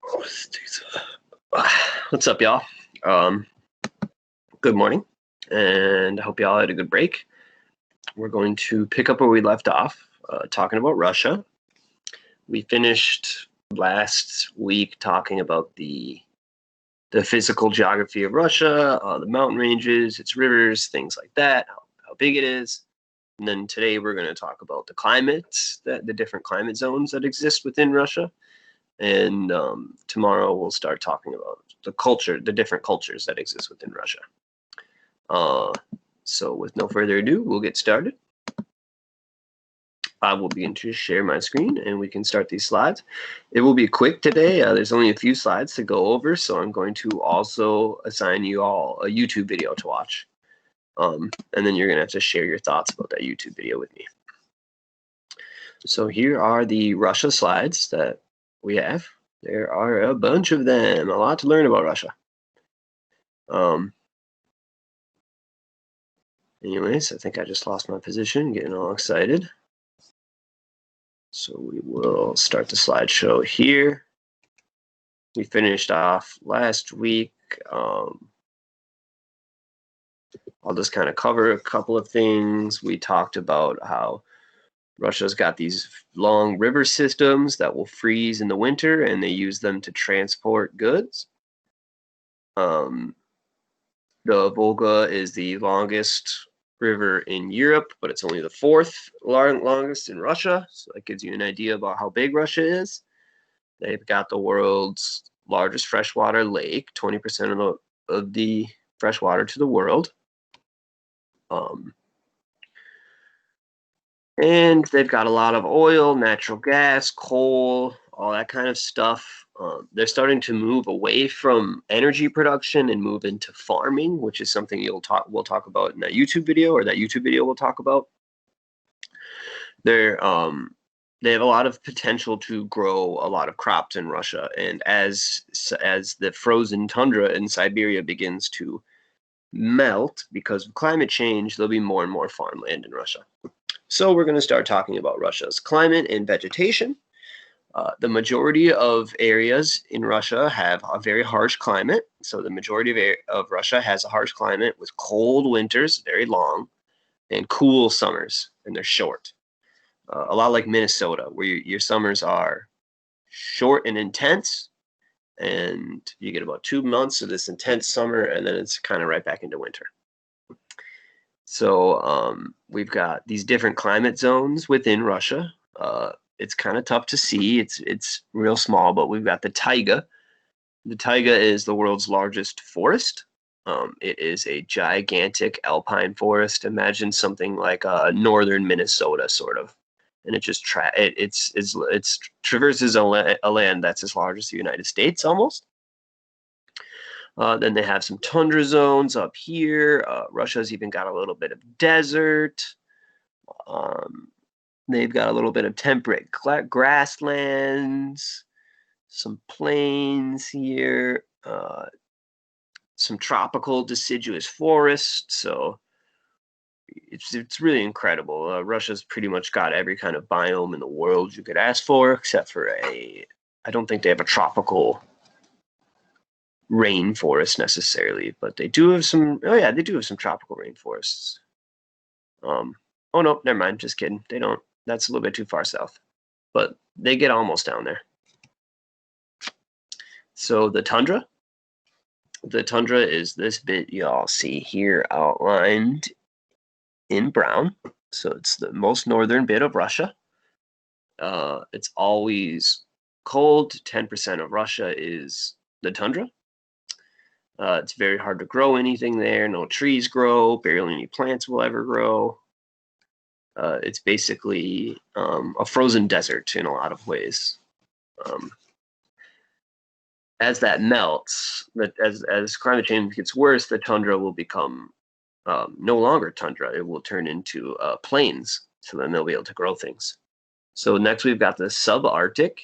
What's up, y'all? Good morning, and I hope y'all had a good break. We're going to pick up where we left off, talking about Russia. We finished last week talking about the physical geography of Russia, the mountain ranges, its rivers, things like that, how big it is. And then today we're going to talk about the climates, the different climate zones that exist within Russia. And tomorrow we'll start talking about the different cultures that exist within Russia. So with no further ado, we'll get started. I will begin to share my screen and we can start these slides. It will be quick today. There's only a few slides to go over, so I'm going to also assign you all a YouTube video to watch. And then you're going to have to share your thoughts about that YouTube video with me. So here are the Russia slides that we have. There are a bunch of them, a lot to learn about Russia. Anyways, I think I just lost my position, getting all excited. So we will start the slideshow here. We finished off last week. I'll just kind of cover a couple of things. We talked about how Russia's got these long river systems that will freeze in the winter, and they use them to transport goods. The Volga is the longest river in Europe, but it's only the fourth longest in Russia. So that gives you an idea about how big Russia is. They've got the world's largest freshwater lake, 20% of the freshwater to the world. And they've got a lot of oil, natural gas, coal, all that kind of stuff. They're starting to move away from energy production and move into farming, which is something we'll talk about in that YouTube video, or that YouTube video we'll talk about. They have a lot of potential to grow a lot of crops in Russia, and as the frozen tundra in Siberia begins to melt because of climate change, there'll be more and more farmland in Russia. So we're going to start talking about Russia's climate and vegetation. The majority of areas in Russia have a very harsh climate. So the majority of Russia has a harsh climate with cold winters, very long, and cool summers, and they're short. A lot like Minnesota, where your summers are short and intense, and you get about 2 months of this intense summer, and then it's kind of right back into winter. So we've got these different climate zones within Russia. It's kind of tough to see. It's real small, but we've got the taiga. The taiga is the world's largest forest. It is a gigantic alpine forest. Imagine something like northern Minnesota, sort of, and it just traverses a land that's as large as the United States, almost. Then they have some tundra zones up here. Russia's even got a little bit of desert. They've got a little bit of temperate grasslands, some plains here, some tropical deciduous forests. So it's really incredible. Russia's pretty much got every kind of biome in the world you could ask for, except for I don't think they have a tropical rainforest necessarily, but they do have some. Oh yeah, they do have some tropical rainforests. Oh no, never mind. Just kidding. They don't. That's a little bit too far south, but they get almost down there. So the tundra is this bit y'all see here outlined in brown. So it's the most northern bit of Russia. It's always cold. 10% of Russia is the tundra. It's very hard to grow anything there. No trees grow. Barely any plants will ever grow. It's basically a frozen desert in a lot of ways. As that melts, as climate change gets worse, the tundra will become no longer tundra. It will turn into plains, so then they'll be able to grow things. So next we've got the subarctic.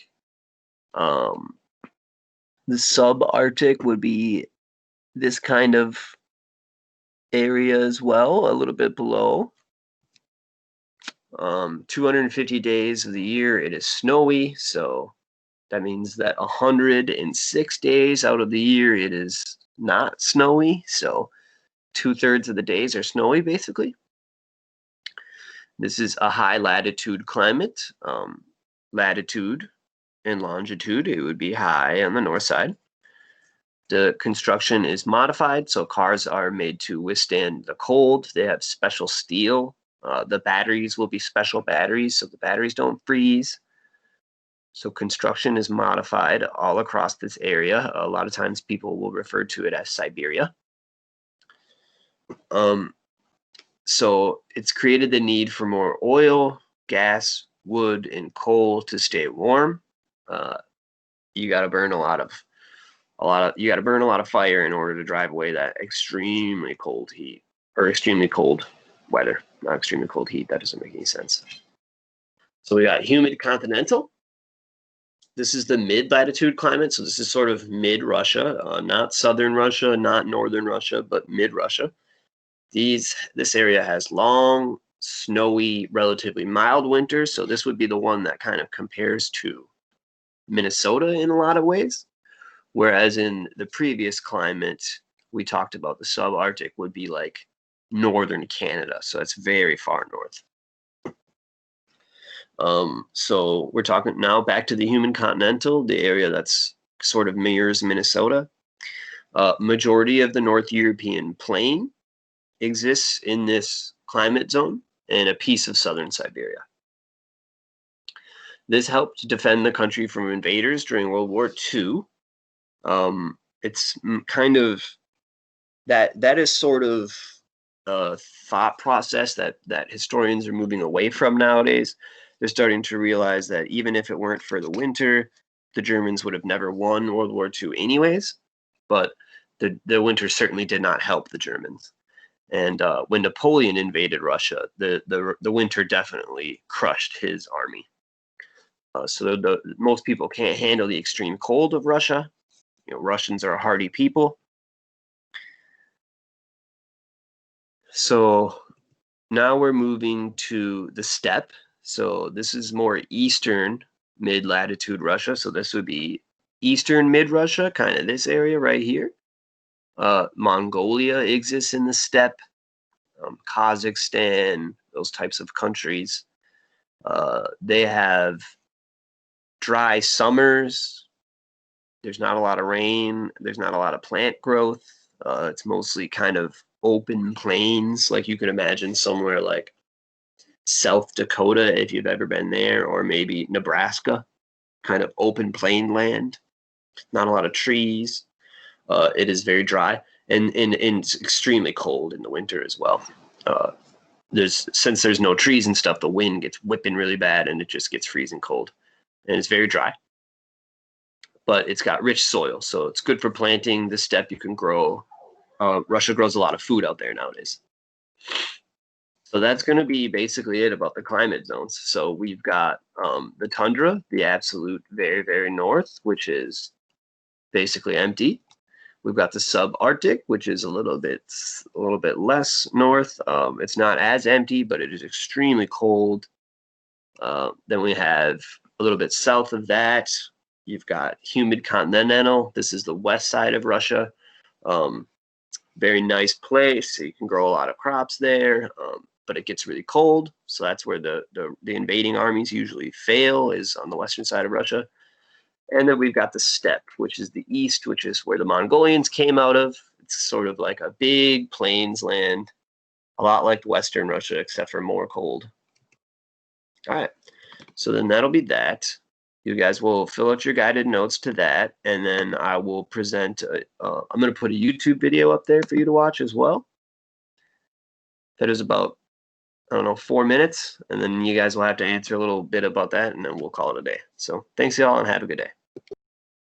The subarctic would be this kind of area as well, a little bit below. 250 days of the year it is snowy, so That means that 106 days out of the year it is not snowy. So 2/3 of the days are snowy, basically. This is a high latitude climate. Latitude and longitude, it would be high on the north side. The construction is modified, so cars are made to withstand the cold. They have special steel. The batteries will be special batteries, so the batteries don't freeze. So construction is modified all across this area. A lot of times people will refer to it as Siberia. So it's created the need for more oil, gas, wood, and coal to stay warm. You got to burn a lot of fire in order to drive away that extremely cold heat, or extremely cold weather. Not extremely cold heat. That doesn't make any sense. So we got humid continental. This is the mid-latitude climate. So this is sort of mid-Russia, not southern Russia, not northern Russia, but mid-Russia. This area has long, snowy, relatively mild winters. So this would be the one that kind of compares to Minnesota in a lot of ways. Whereas in the previous climate, we talked about the subarctic would be like northern Canada. So it's very far north. So we're talking now back to the humid continental, the area that's sort of mirrors Minnesota. Majority of the North European plain exists in this climate zone and a piece of southern Siberia. This helped defend the country from invaders during World War II. It's kind of that is sort of a thought process that historians are moving away from nowadays. They're starting to realize that even if it weren't for the winter, the Germans would have never won World War II anyways. But the winter certainly did not help the Germans. And when Napoleon invaded Russia, the winter definitely crushed his army. So most people can't handle the extreme cold of Russia. You know, Russians are a hardy people. So now we're moving to the steppe. So this is more eastern mid-latitude Russia. So this would be eastern mid-Russia, kind of this area right here. Mongolia exists in the steppe. Kazakhstan, those types of countries. They have dry summers. There's not a lot of rain. There's not a lot of plant growth. It's mostly kind of open plains, like you could imagine somewhere like South Dakota, if you've ever been there, or maybe Nebraska, kind of open plain land. Not a lot of trees. It is very dry, and it's extremely cold in the winter as well. Since there's no trees and stuff, the wind gets whipping really bad, and it just gets freezing cold, and it's very dry. But it's got rich soil, so it's good for planting. The steppe you can grow. Russia grows a lot of food out there nowadays. So that's going to be basically it about the climate zones. So we've got the tundra, the absolute very, very north, which is basically empty. We've got the subarctic, which is a little bit less north. It's not as empty, but it is extremely cold. Then we have a little bit south of that. You've got humid continental. This is the west side of Russia. Very nice place. So you can grow a lot of crops there, but it gets really cold. So that's where the invading armies usually fail, is on the western side of Russia. And then we've got the steppe, which is the east, which is where the Mongolians came out of. It's sort of like a big plains land, a lot like Western Russia, except for more cold. All right, so then that'll be that. You guys will fill out your guided notes to that, and then I will present. I'm going to put a YouTube video up there for you to watch as well. That is about, I don't know, 4 minutes, and then you guys will have to answer a little bit about that, and then we'll call it a day. So thanks, y'all, and have a good day.